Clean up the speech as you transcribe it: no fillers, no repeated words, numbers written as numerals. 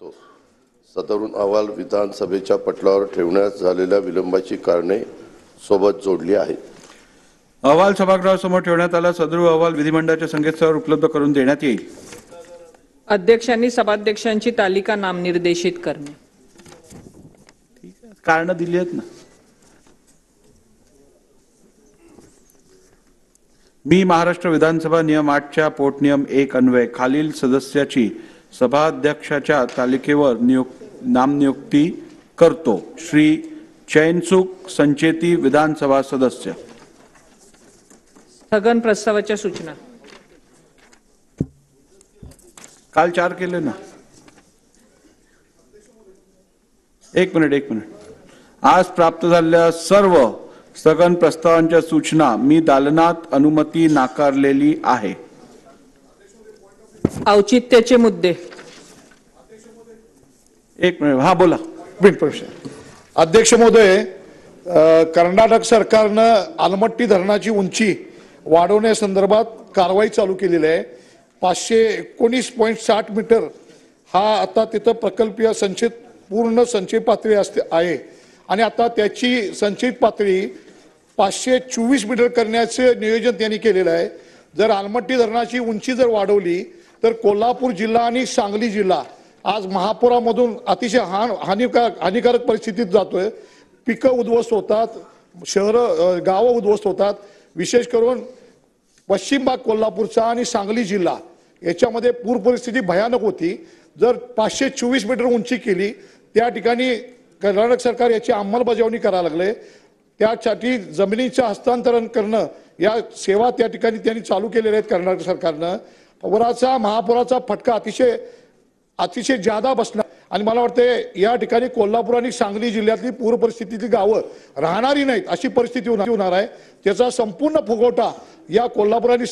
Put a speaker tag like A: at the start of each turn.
A: सदरून अहवाल विधानसभेच्या पटलावर ठेवण्यात झालेल्या विलंबाची कारणे सोबत जोडली आहेत।
B: अहवाल सभागृहासमोर ठेवण्यात आला। सदर अहवाल विधिमंडळाच्या संकेतस्थळावर उपलब्ध करून देण्यात येईल।
C: अध्यक्षांनी सभाध्यक्षांची तालिका नामनिर्देशित करणे।
B: कारण दिली आहेत ना। मी महाराष्ट्र विधानसभा नियम 8च्या पोटनियम 1 अन्वये खालील सदस्याची सभाध्यक्षाच्या तालिकेवर नामनियुक्ती करतो। श्री चैनसुख संचेती विधानसभा सदस्य।
C: स्थगन प्रस्तावाच्या सूचना।
B: काल 4 केले ना। एक मिनिट आज प्राप्त झालेल्या सर्व स्थगन प्रस्तावांच्या सूचना मी दालनात अनुमती नाकारलेली आहे।
C: औचित्याचे मुद्दे।
B: एक मिनिट हा बोला।
D: अध्यक्ष महोदय, कर्नाटक सरकारनं आलमट्टी धरणाची उंची वाढवण्यासंदर्भात कारवाई चालू केलेली आहे। 519.60 मीटर हा आता तिथं प्रकल्पीय संचित पूर्ण संचय पातळी आहे आणि आता त्याची संचित पातळी 524 मीटर करण्याचे नियोजन त्यांनी केलेलं आहे। जर आलमट्टी धरणाची उंची जर वाढवली तर कोल्हापूर जिल्हा आणि सांगली जिल्हा आज महापुरामधून अतिशय हानिकारक परिस्थितीत जातोय। पिकं उद्ध्वस्त होतात, शहरं गावं उद्ध्वस्त होतात। विशेष करून पश्चिम भाग कोल्हापूरचा आणि सांगली जिल्हा याच्यामध्ये पूर परिस्थिती भयानक होती। जर 524 मीटर उंची केली त्या ठिकाणी कर्नाटक सरकार याची अंमलबजावणी करायला लागले। त्यासाठी जमिनीचं हस्तांतरण करणं या सेवा त्या ठिकाणी त्यांनी चालू केलेल्या आहेत। कर्नाटक सरकारनं महापुराचा फटका अतिशय ज्यादा बसला आणि मला वाटतं या ठिकाणी कोल्हापूर आणि सांगली जिल्ह्यातली पूर परिस्थितीतली गावं राहणारी नाहीत अशी परिस्थिती होणार आहे। त्याचा संपूर्ण फुगवटा या कोल्हापूर आणि